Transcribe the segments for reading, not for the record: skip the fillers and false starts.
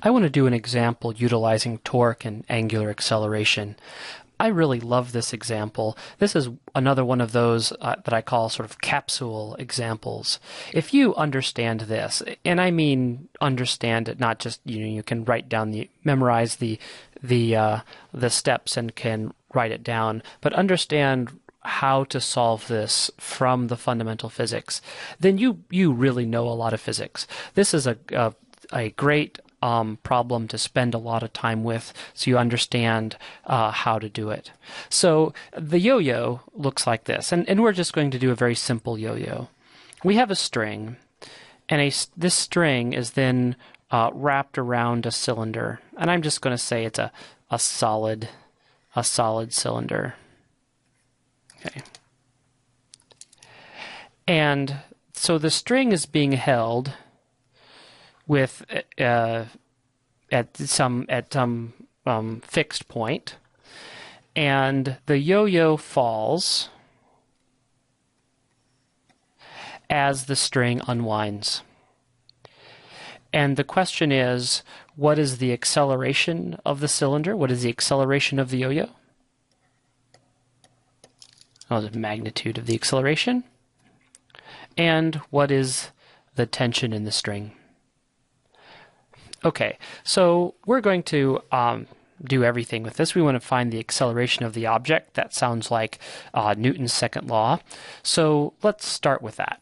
I want to do an example utilizing torque and angular acceleration. I really love this example. This is another one of those that I call sort of capsule examples. If you understand this, and I mean understand it, not just you can write down memorize the steps and can write it down, but understand how to solve this from the fundamental physics, then you really know a lot of physics. This is a great problem to spend a lot of time with, so you understand how to do it. So the yo-yo looks like this, and we're just going to do a very simple yo-yo. We have a string, and this string is then wrapped around a cylinder, and I'm just going to say it's a solid cylinder. Okay. And so the string is being held with at some fixed point, and the yo-yo falls as the string unwinds. And the question is, what is the acceleration of the cylinder? What is the acceleration of the yo-yo? Oh, the magnitude of the acceleration. And what is the tension in the string? Okay, so we're going to do everything with this. We want to find the acceleration of the object. That sounds like Newton's second law. So let's start with that.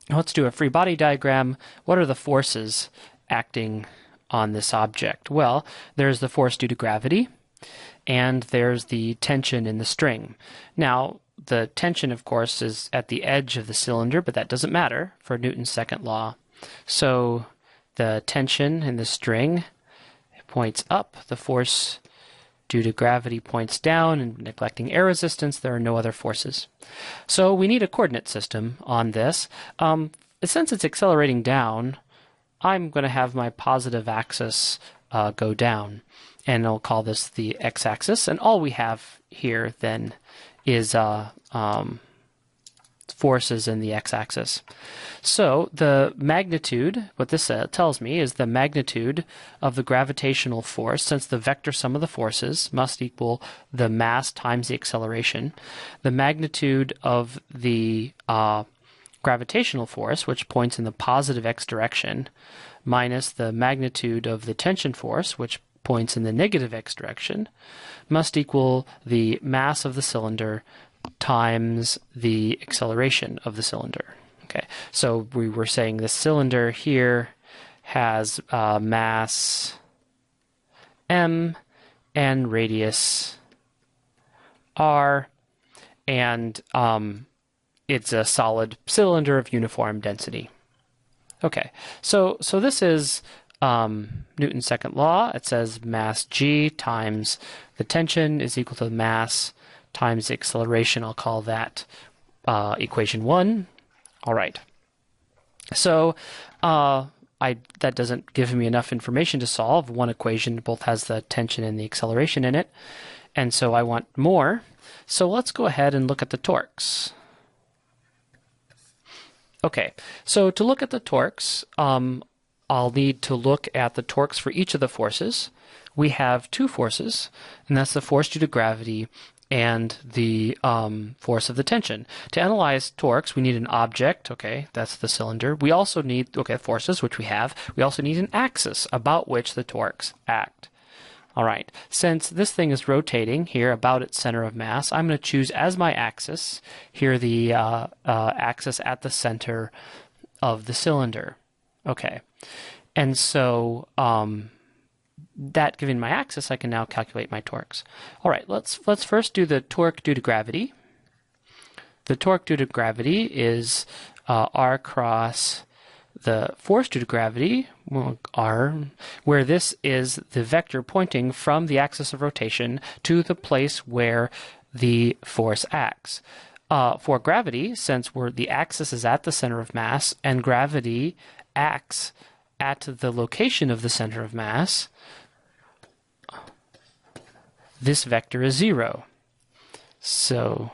Let's do a free body diagram. What are the forces acting on this object? Well, there's the force due to gravity, and there's the tension in the string. Now, the tension, of course, is at the edge of the cylinder, but that doesn't matter for Newton's second law. So the tension in the string points up, the force due to gravity points down, and neglecting air resistance, there are no other forces. So we need a coordinate system on this. Since it's accelerating down, I'm going to have my positive axis go down, and I'll call this the x-axis, and all we have here then is forces in the x-axis. So the magnitude, what this tells me is the magnitude of the gravitational force, since the vector sum of the forces must equal the mass times the acceleration. The magnitude of the gravitational force, which points in the positive x direction, minus the magnitude of the tension force, which points in the negative x direction, must equal the mass of the cylinder times the acceleration of the cylinder. Okay, so we were saying the cylinder here has mass m and radius r, and it's a solid cylinder of uniform density. Okay, so this is Newton's second law. It says mass g times the tension is equal to the mass times the acceleration. I'll call that equation 1. All right. So that doesn't give me enough information to solve. One equation both has the tension and the acceleration in it, and so I want more. So let's go ahead and look at the torques. Okay, so to look at the torques, I'll need to look at the torques for each of the forces. We have two forces, and that's the force due to gravity and the force of the tension. To analyze torques, we need an object, okay, that's the cylinder. We also need, okay, forces, which we have. We also need an axis about which the torques act. All right, since this thing is rotating here about its center of mass, I'm going to choose as my axis here the axis at the center of the cylinder. Okay, and so that given my axis, I can now calculate my torques. All right, let's first do the torque due to gravity. The torque due to gravity is r cross the force due to gravity, r, where this is the vector pointing from the axis of rotation to the place where the force acts. For gravity, since the axis is at the center of mass and gravity acts at the location of the center of mass, this vector is 0. So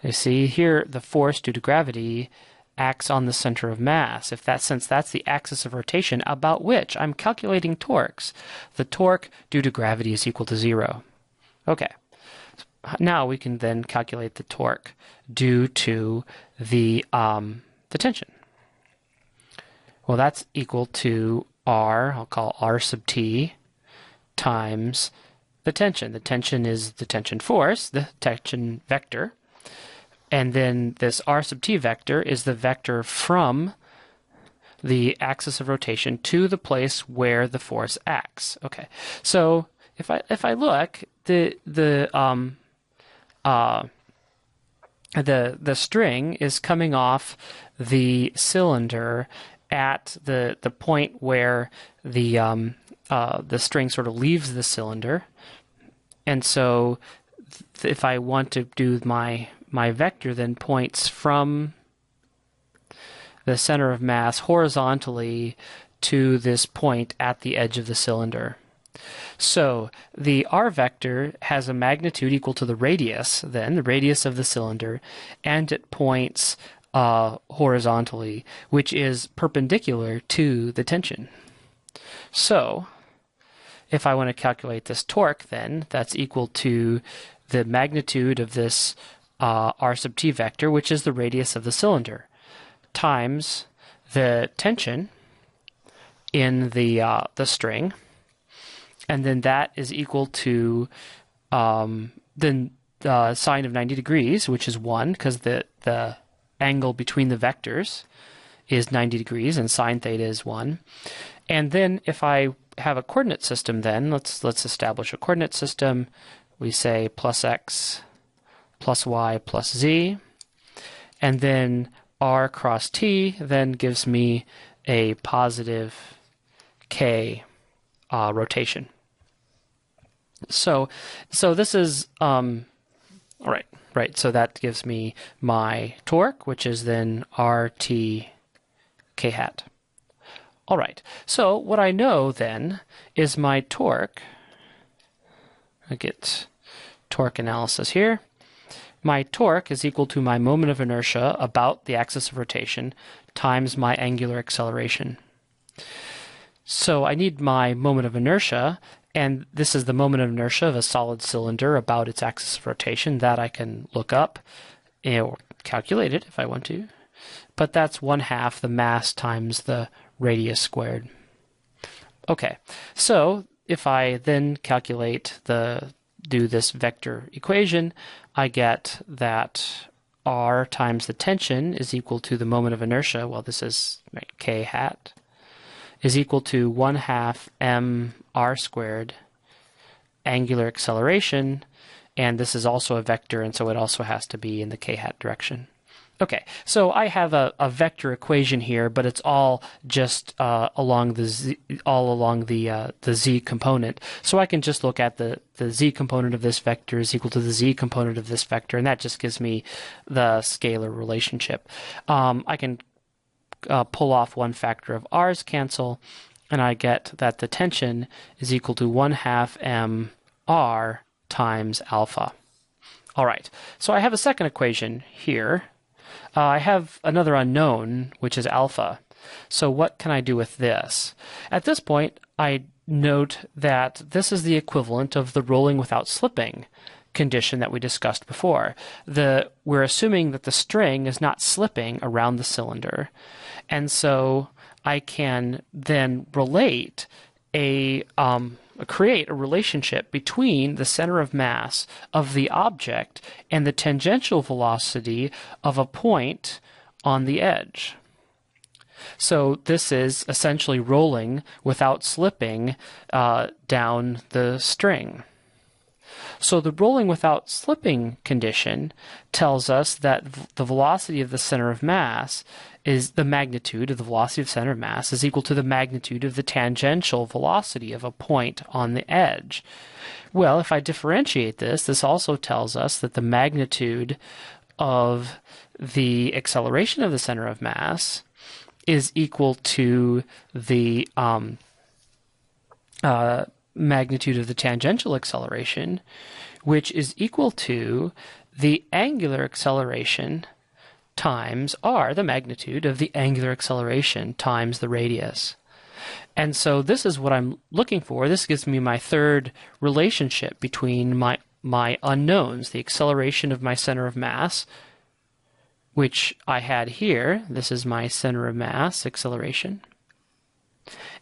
you see here the force due to gravity acts on the center of mass. Since that's the axis of rotation about which I'm calculating torques, the torque due to gravity is equal to 0. Okay. Now we can then calculate the torque due to the tension. Well, that's equal to R, I'll call R sub t, times the tension. The tension is the tension force, the tension vector. And then this R sub t vector is the vector from the axis of rotation to the place where the force acts. Okay, so if I look, the string is coming off the cylinder at the point where the string sort of leaves the cylinder, and so if I want to do my vector, then points from the center of mass horizontally to this point at the edge of the cylinder. So the R vector has a magnitude equal to the radius, then, the radius of the cylinder, and it points horizontally, which is perpendicular to the tension. So if I want to calculate this torque, then, that's equal to the magnitude of this R sub t vector, which is the radius of the cylinder, times the tension in the string, and then that is equal to then sine of 90 degrees, which is 1, because the angle between the vectors is 90 degrees, and sine theta is 1. And then if I have a coordinate system, then let's establish a coordinate system. We say plus x plus y plus z, and then r cross t then gives me a positive k rotation. So this is right. So that gives me my torque, which is then RT k hat. All right. So what I know then is my torque. I get torque analysis here. My torque is equal to my moment of inertia about the axis of rotation times my angular acceleration. So I need my moment of inertia, and this is the moment of inertia of a solid cylinder about its axis of rotation. That I can look up or calculate it if I want to. But that's 1/2 the mass times the radius squared. Okay, so if I then do this vector equation, I get that r times the tension is equal to the moment of inertia, well, this is k hat, is equal to 1/2 mr squared angular acceleration, and this is also a vector, and so it also has to be in the k hat direction. Okay, so I have a vector equation here, but it's all just along the z component. So I can just look at the z component of this vector is equal to the z component of this vector, and that just gives me the scalar relationship. I can pull off one factor of r's cancel, and I get that the tension is equal to 1/2 mr times alpha. All right, so I have a second equation here. I have another unknown, which is alpha. So what can I do with this? At this point, I note that this is the equivalent of the rolling without slipping condition that we discussed before. We're assuming that the string is not slipping around the cylinder, and so I can then create a relationship between the center of mass of the object and the tangential velocity of a point on the edge. So this is essentially rolling without slipping down the string. So the rolling without slipping condition tells us that the velocity of the center of mass is the magnitude of the velocity of center of mass is equal to the magnitude of the tangential velocity of a point on the edge. Well, if I differentiate this also tells us that the magnitude of the acceleration of the center of mass is equal to the magnitude of the tangential acceleration, which is equal to the angular acceleration times r, the magnitude of the angular acceleration times the radius. And so this is what I'm looking for. This gives me my third relationship between my unknowns, the acceleration of my center of mass, which I had here. This is my center of mass acceleration.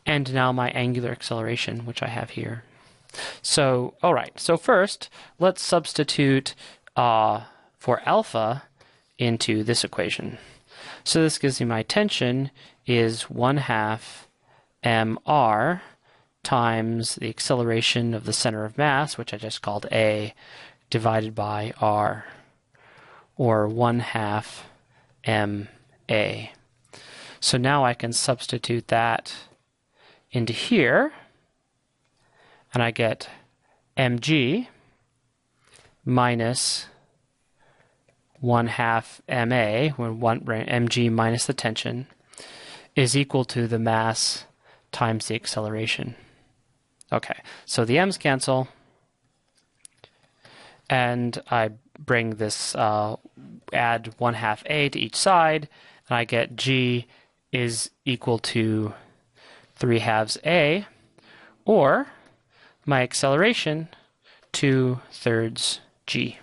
And now my angular acceleration, which I have here. So, all right. So first, let's substitute for alpha into this equation. So this gives me my tension is 1/2 mr times the acceleration of the center of mass, which I just called a, divided by r, or 1/2 ma. So now I can substitute that into here, and I get mg minus 1/2 ma, when mg minus the tension, is equal to the mass times the acceleration. Okay, so the m's cancel, and I bring this, add 1/2 a to each side, and I get g is equal to 3/2 a, or my acceleration 2/3 g.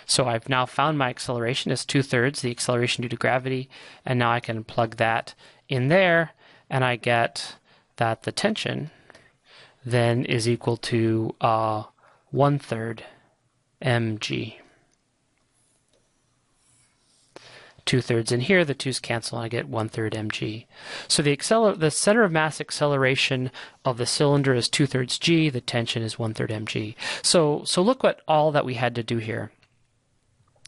So I've now found my acceleration is 2/3 the acceleration due to gravity, and now I can plug that in there, and I get that the tension then is equal to 1/3 mg. 2/3 in here, the 2's cancel, and I get 1/3 mg. So the center of mass acceleration of the cylinder is 2/3 g, the tension is 1/3 mg. So look at all that we had to do here.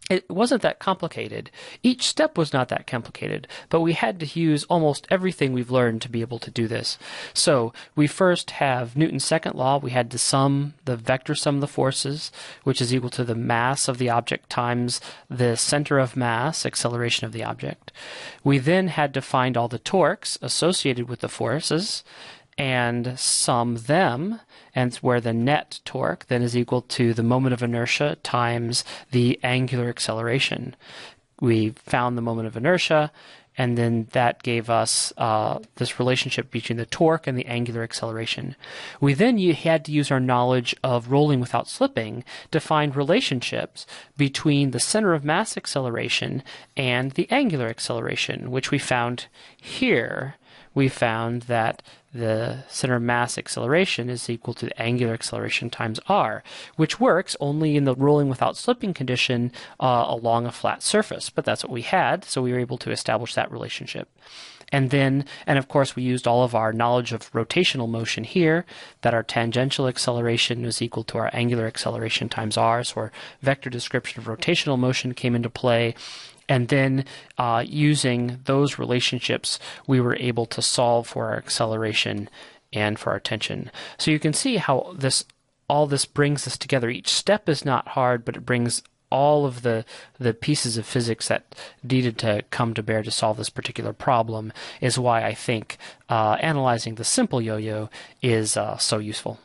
It wasn't that complicated. Each step was not that complicated, but we had to use almost everything we've learned to be able to do this. So we first have Newton's second law. We had to sum the vector sum of the forces, which is equal to the mass of the object times the center of mass, acceleration of the object. We then had to find all the torques associated with the forces and sum them, and where the net torque then is equal to the moment of inertia times the angular acceleration. We found the moment of inertia, and then that gave us this relationship between the torque and the angular acceleration. We then had to use our knowledge of rolling without slipping to find relationships between the center of mass acceleration and the angular acceleration, which we found here. We found that the center of mass acceleration is equal to the angular acceleration times r, which works only in the rolling without slipping condition along a flat surface. But that's what we had, so we were able to establish that relationship. And of course, we used all of our knowledge of rotational motion here, that our tangential acceleration was equal to our angular acceleration times r, so our vector description of rotational motion came into play. And then using those relationships, we were able to solve for our acceleration and for our tension. So you can see how all this brings us together. Each step is not hard, but it brings all of the pieces of physics that needed to come to bear to solve this particular problem, is why I think analyzing the simple yo-yo is so useful.